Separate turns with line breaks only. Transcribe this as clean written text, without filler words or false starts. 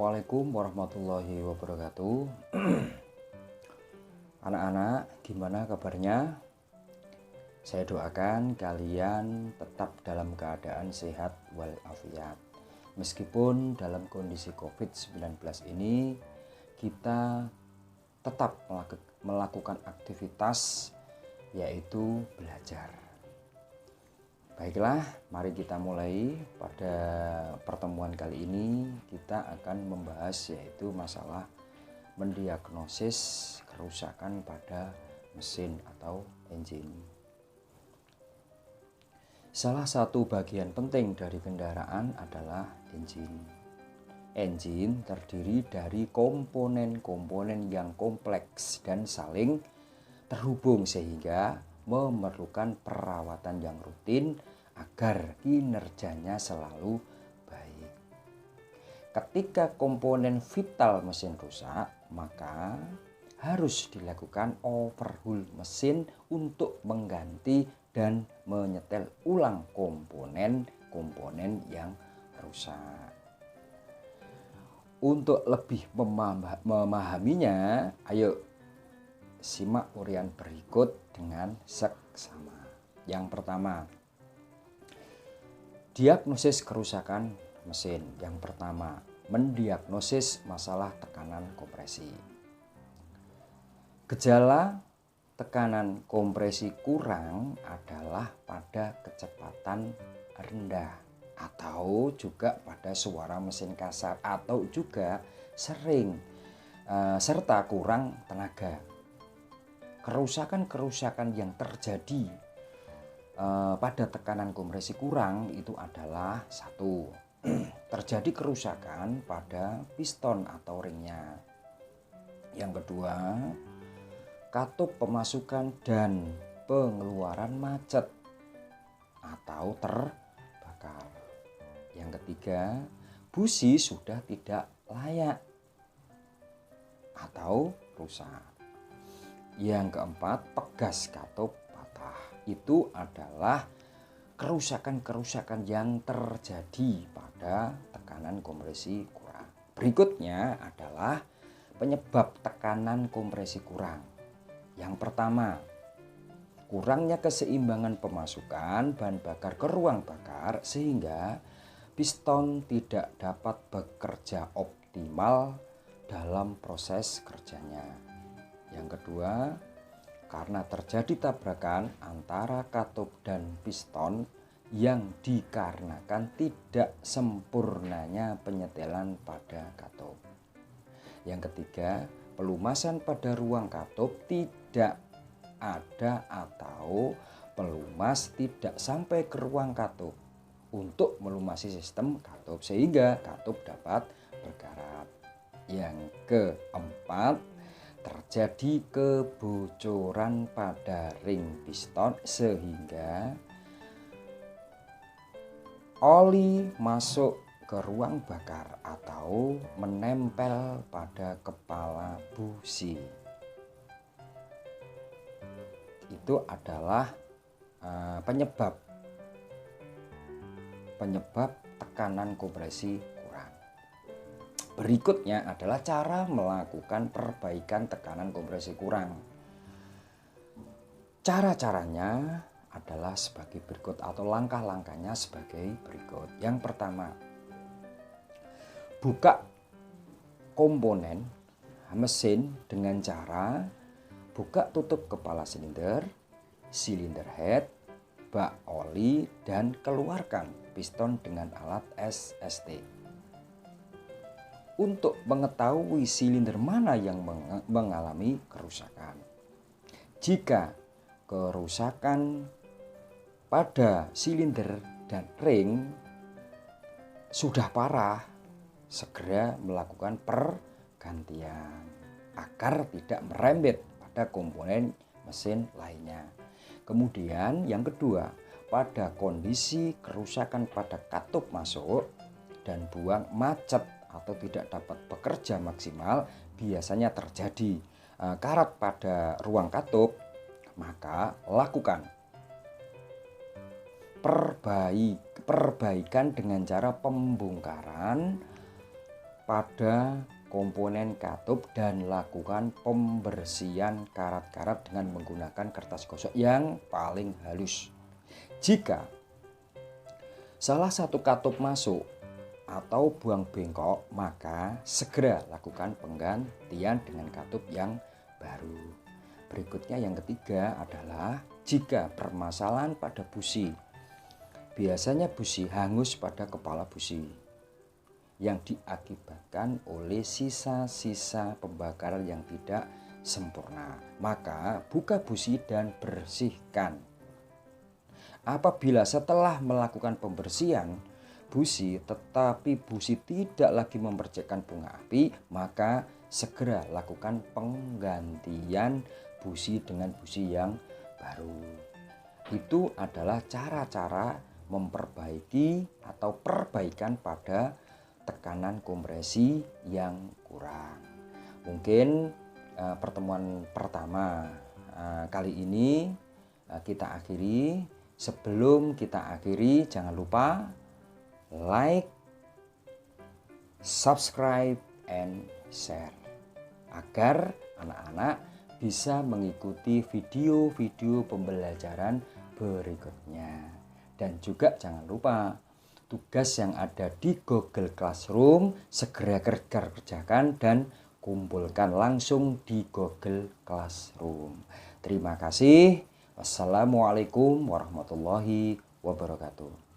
Assalamualaikum warahmatullahi wabarakatuh. Anak-anak, gimana kabarnya? Saya doakan kalian tetap dalam keadaan sehat walafiat. Meskipun dalam kondisi COVID-19 ini kita tetap melakukan aktivitas yaitu belajar. Baiklah, mari kita mulai. Pada pertemuan kali ini kita akan membahas yaitu masalah mendiagnosis kerusakan pada mesin atau engine. Salah satu bagian penting dari kendaraan adalah engine. Engine terdiri dari komponen-komponen yang kompleks dan saling terhubung sehingga memerlukan perawatan yang rutin agar kinerjanya selalu baik. Ketika komponen vital mesin rusak, maka harus dilakukan overhaul mesin untuk mengganti dan menyetel ulang komponen-komponen yang rusak. Untuk lebih memahaminya, ayo simak uraian berikut dengan seksama. Yang pertama, diagnosis kerusakan mesin. Yang pertama, mendiagnosis masalah tekanan kompresi. Gejala tekanan kompresi kurang adalah pada kecepatan rendah atau juga pada suara mesin kasar atau juga sering serta kurang tenaga. Kerusakan-kerusakan yang terjadi pada tekanan kompresi kurang itu adalah satu, terjadi kerusakan pada piston atau ringnya. Yang kedua, katup pemasukan dan pengeluaran macet atau terbakar. Yang ketiga, busi sudah tidak layak atau rusak. Yang keempat, pegas katup patah. Itu adalah kerusakan-kerusakan yang terjadi pada tekanan kompresi kurang. Berikutnya adalah penyebab tekanan kompresi kurang. Yang pertama, kurangnya keseimbangan pemasukan bahan bakar ke ruang bakar sehingga piston tidak dapat bekerja optimal dalam proses kerjanya. Yang kedua, karena terjadi tabrakan antara katup dan piston yang dikarenakan tidak sempurnanya penyetelan pada katup. Yang ketiga, pelumasan pada ruang katup tidak ada atau pelumas tidak sampai ke ruang katup untuk melumasi sistem katup sehingga katup dapat berkarat. Yang keempat, terjadi kebocoran pada ring piston sehingga oli masuk ke ruang bakar atau menempel pada kepala busi. Itu adalah penyebab tekanan kompresi kurang. Berikutnya adalah cara melakukan perbaikan tekanan kompresi kurang. Cara-caranya adalah sebagai berikut atau langkah-langkahnya sebagai berikut. Yang pertama, buka komponen mesin dengan cara buka tutup kepala silinder head, bak oli, dan keluarkan piston dengan alat SST. Untuk mengetahui silinder mana yang mengalami kerusakan. Jika kerusakan pada silinder dan ring sudah parah, segera melakukan pergantian agar tidak merembet pada komponen mesin lainnya. Kemudian yang kedua, pada kondisi kerusakan pada katup masuk dan buang macet atau tidak dapat bekerja maksimal, biasanya terjadi karat pada ruang katup, maka lakukan perbaikan dengan cara pembongkaran pada komponen katup dan lakukan pembersihan karat-karat dengan menggunakan kertas gosok yang paling halus. Jika salah satu katup masuk atau buang bengkok, maka segera lakukan penggantian dengan katup yang baru. Berikutnya yang ketiga adalah jika permasalahan pada busi. Biasanya busi hangus pada kepala busi yang diakibatkan oleh sisa-sisa pembakaran yang tidak sempurna. Maka buka busi dan bersihkan. Apabila setelah melakukan pembersihan busi tetapi busi tidak lagi memercikkan bunga api, maka segera lakukan penggantian busi dengan busi yang baru. Itu adalah cara-cara memperbaiki atau perbaikan pada tekanan kompresi yang kurang. Mungkin pertemuan pertama kali ini kita akhiri. Sebelum kita akhiri, jangan lupa like, subscribe, and share agar anak-anak bisa mengikuti video-video pembelajaran berikutnya. Dan juga jangan lupa tugas yang ada di Google Classroom segera kerjakan dan kumpulkan langsung di Google Classroom. Terima kasih. Wassalamualaikum warahmatullahi wabarakatuh.